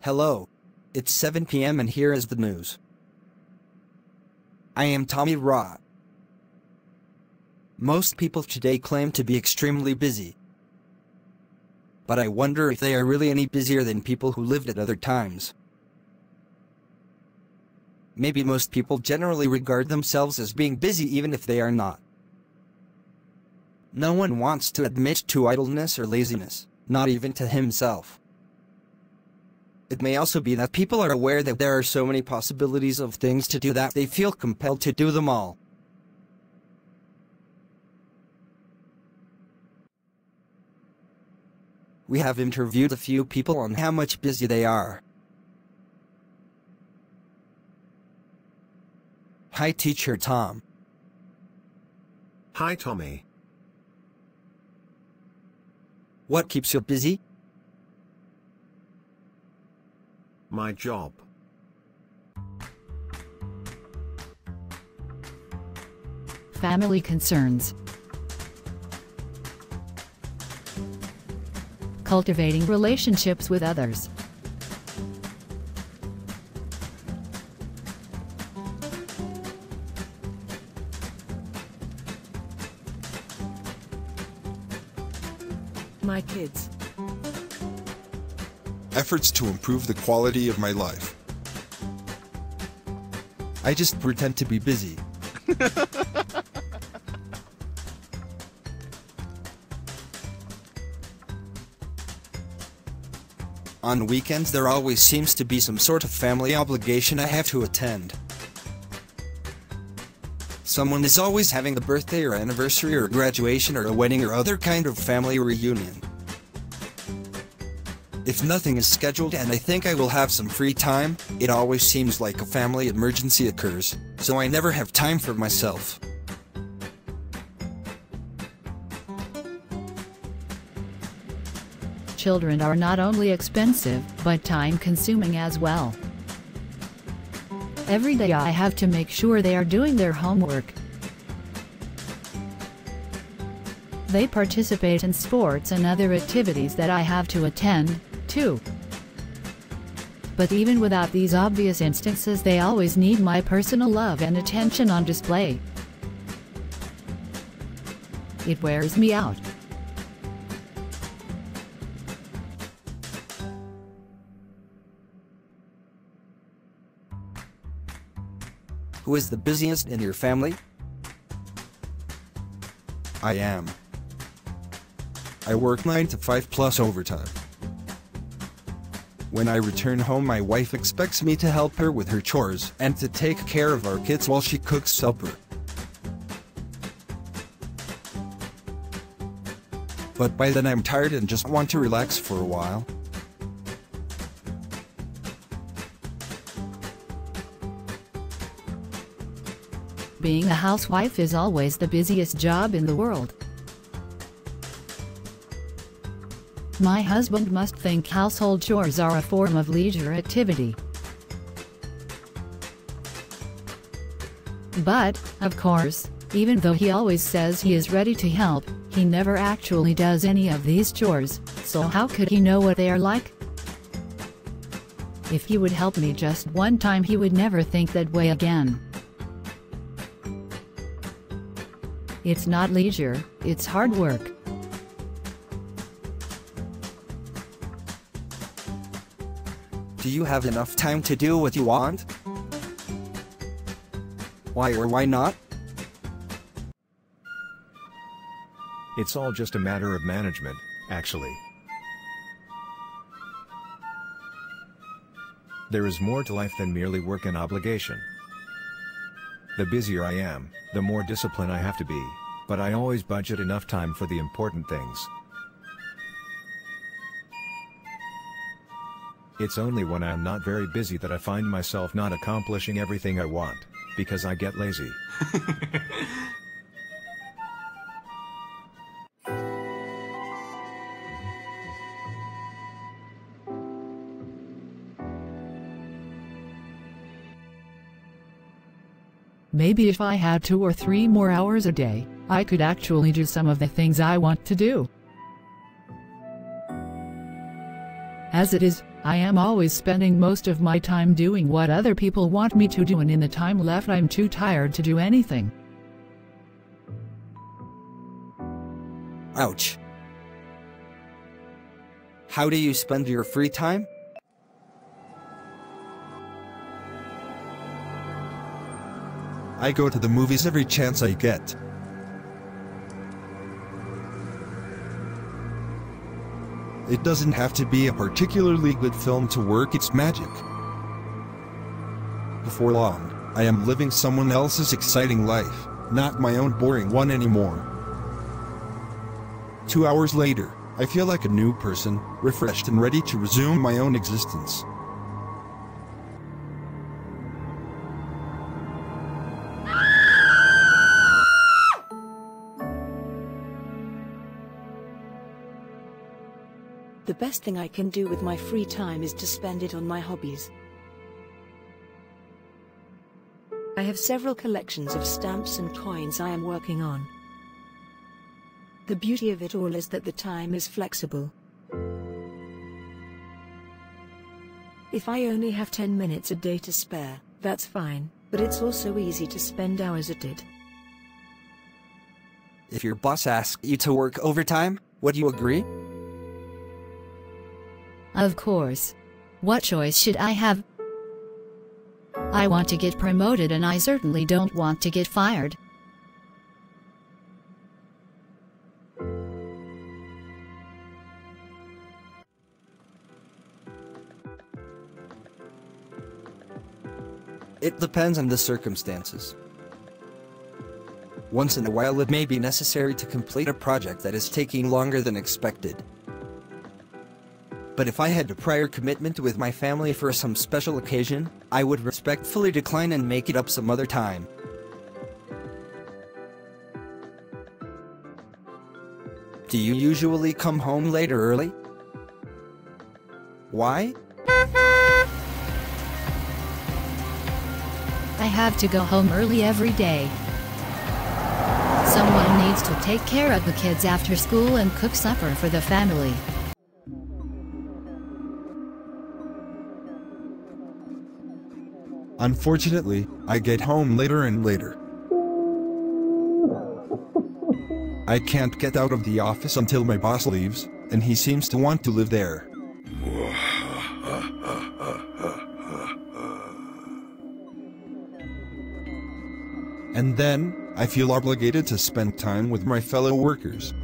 Hello. It's 7 p.m. and here is the news. I am Tommy Ra. Most people today claim to be extremely busy. But I wonder if they are really any busier than people who lived at other times. Maybe most people generally regard themselves as being busy even if they are not. No one wants to admit to idleness or laziness, not even to himself. It may also be that people are aware that there are so many possibilities of things to do that they feel compelled to do them all. We have interviewed a few people on how much busy they are. Hi, Teacher Tom. Hi, Tommy. What keeps you busy? My job. Family concerns. Cultivating relationships with others. My kids. Efforts to improve the quality of my life. I just pretend to be busy. On weekends there always seems to be some sort of family obligation I have to attend. Someone is always having a birthday or anniversary or graduation or a wedding or other kind of family reunion. If nothing is scheduled and I think I will have some free time, it always seems like a family emergency occurs, so I never have time for myself. Children are not only expensive, but time-consuming as well. Every day I have to make sure they are doing their homework. They participate in sports and other activities that I have to attend to. But even without these obvious instances, they always need my personal love and attention on display. It wears me out. Who is the busiest in your family? I am. I work 9 to 5 plus overtime. When I return home, my wife expects me to help her with her chores and to take care of our kids while she cooks supper. But by then I'm tired and just want to relax for a while. Being a housewife is always the busiest job in the world. My husband must think household chores are a form of leisure activity. But, of course, even though he always says he is ready to help, he never actually does any of these chores, so how could he know what they are like? If he would help me just one time, he would never think that way again. It's not leisure, it's hard work. Do you have enough time to do what you want? Why or why not? It's all just a matter of management, actually. There is more to life than merely work and obligation. The busier I am, the more disciplined I have to be, but I always budget enough time for the important things. It's only when I'm not very busy that I find myself not accomplishing everything I want, because I get lazy. Maybe if I had 2 or 3 more hours a day, I could actually do some of the things I want to do. As it is, I am always spending most of my time doing what other people want me to do, and in the time left I'm too tired to do anything. Ouch. How do you spend your free time? I go to the movies every chance I get. It doesn't have to be a particularly good film to work its magic. Before long, I am living someone else's exciting life, not my own boring one anymore. 2 hours later, I feel like a new person, refreshed and ready to resume my own existence. The best thing I can do with my free time is to spend it on my hobbies. I have several collections of stamps and coins I am working on. The beauty of it all is that the time is flexible. If I only have 10 minutes a day to spare, that's fine, but it's also easy to spend hours at it. If your boss asks you to work overtime, would you agree? Of course. What choice should I have? I want to get promoted, and I certainly don't want to get fired. It depends on the circumstances. Once in a while it may be necessary to complete a project that is taking longer than expected. But if I had a prior commitment with my family for some special occasion, I would respectfully decline and make it up some other time. Do you usually come home late or early? Why? I have to go home early every day. Someone needs to take care of the kids after school and cook supper for the family. Unfortunately, I get home later and later. I can't get out of the office until my boss leaves, and he seems to want to live there. And then, I feel obligated to spend time with my fellow workers.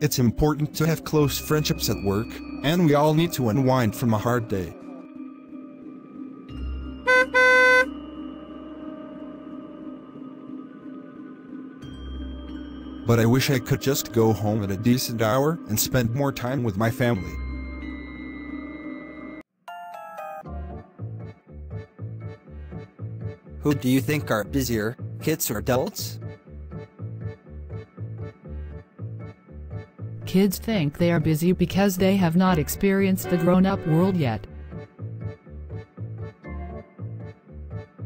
It's important to have close friendships at work, and we all need to unwind from a hard day. But I wish I could just go home at a decent hour and spend more time with my family. Who do you think are busier, kids or adults? Kids think they are busy because they have not experienced the grown-up world yet.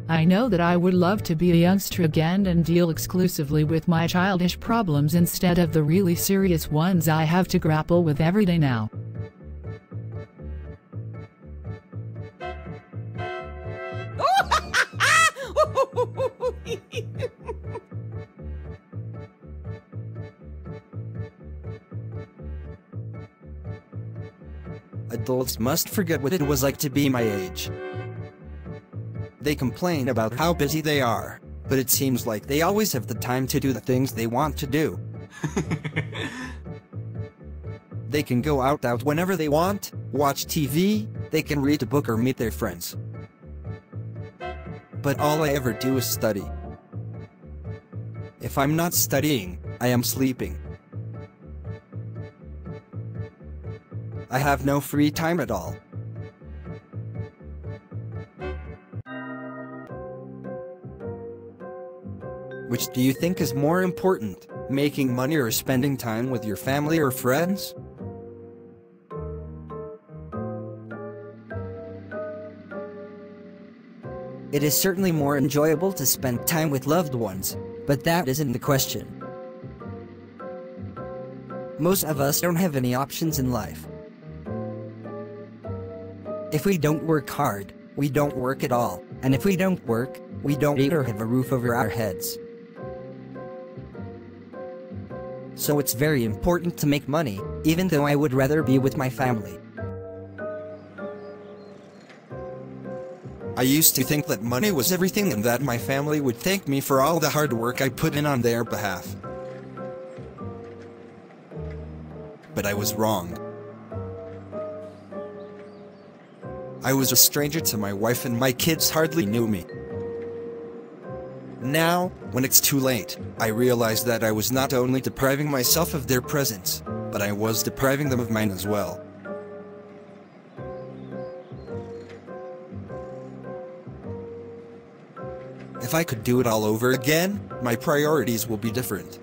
I know that I would love to be a youngster again and deal exclusively with my childish problems instead of the really serious ones I have to grapple with every day now. Adults must forget what it was like to be my age. They complain about how busy they are, but it seems like they always have the time to do the things they want to do. They can go out whenever they want, watch TV, they can read a book or meet their friends. But all I ever do is study. If I'm not studying, I am sleeping. I have no free time at all. Which do you think is more important, making money or spending time with your family or friends? It is certainly more enjoyable to spend time with loved ones, but that isn't the question. Most of us don't have any options in life. If we don't work hard, we don't work at all, and if we don't work, we don't eat or have a roof over our heads. So it's very important to make money, even though I would rather be with my family. I used to think that money was everything and that my family would thank me for all the hard work I put in on their behalf. But I was wrong. I was a stranger to my wife and my kids hardly knew me. Now, when it's too late, I realize that I was not only depriving myself of their presence, but I was depriving them of mine as well. If I could do it all over again, my priorities will be different.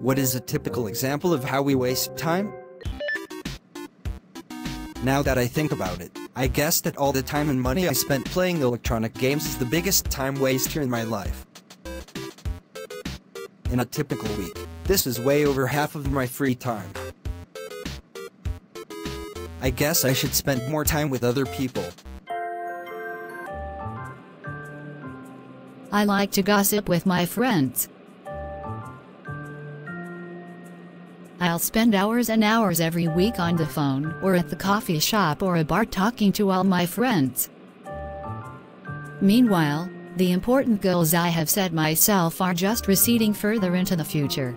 What is a typical example of how we waste time? Now that I think about it, I guess that all the time and money I spent playing electronic games is the biggest time waster in my life. In a typical week, this is way over half of my free time. I guess I should spend more time with other people. I like to gossip with my friends. I'll spend hours and hours every week on the phone or at the coffee shop or a bar talking to all my friends. Meanwhile, the important goals I have set myself are just receding further into the future.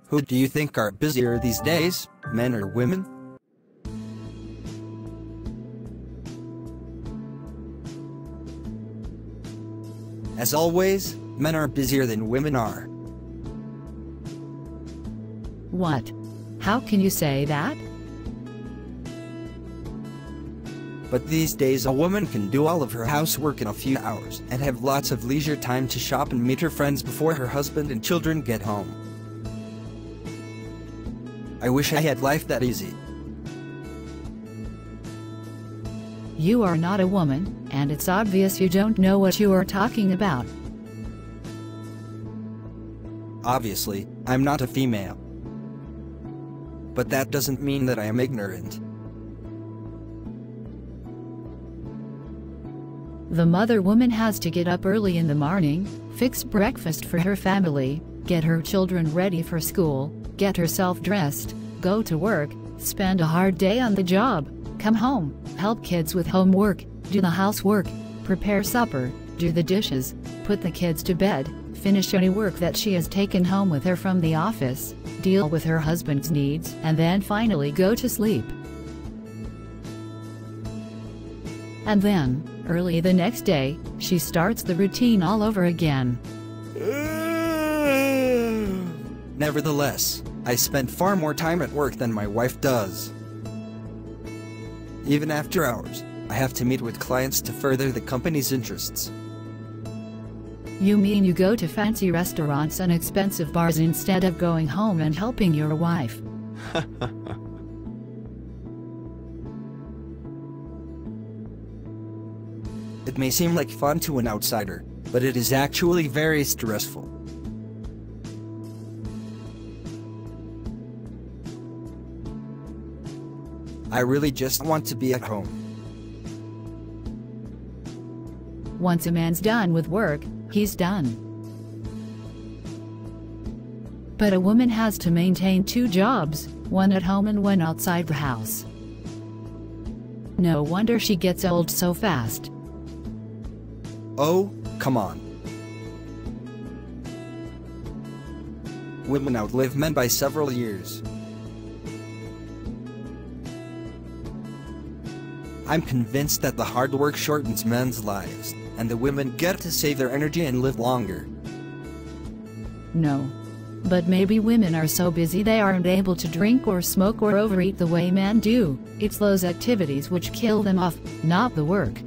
Who do you think are busier these days, men or women? As always, men are busier than women are. What? How can you say that? But these days a woman can do all of her housework in a few hours and have lots of leisure time to shop and meet her friends before her husband and children get home. I wish I had life that easy. You are not a woman, and it's obvious you don't know what you are talking about. Obviously, I'm not a female. But that doesn't mean that I am ignorant. The mother woman has to get up early in the morning, fix breakfast for her family, get her children ready for school, get herself dressed, go to work, spend a hard day on the job, come home, help kids with homework, do the housework, prepare supper, do the dishes, put the kids to bed, finish any work that she has taken home with her from the office, deal with her husband's needs, and then finally go to sleep. And then, early the next day, she starts the routine all over again. Nevertheless, I spend far more time at work than my wife does. Even after hours, I have to meet with clients to further the company's interests. You mean you go to fancy restaurants and expensive bars instead of going home and helping your wife? It may seem like fun to an outsider, but it is actually very stressful. I really just want to be at home. Once a man's done with work, he's done. But a woman has to maintain 2 jobs, one at home and one outside the house. No wonder she gets old so fast. Oh, come on. Women outlive men by several years. I'm convinced that the hard work shortens men's lives, and the women get to save their energy and live longer. No. But maybe women are so busy they aren't able to drink or smoke or overeat the way men do. It's those activities which kill them off, not the work.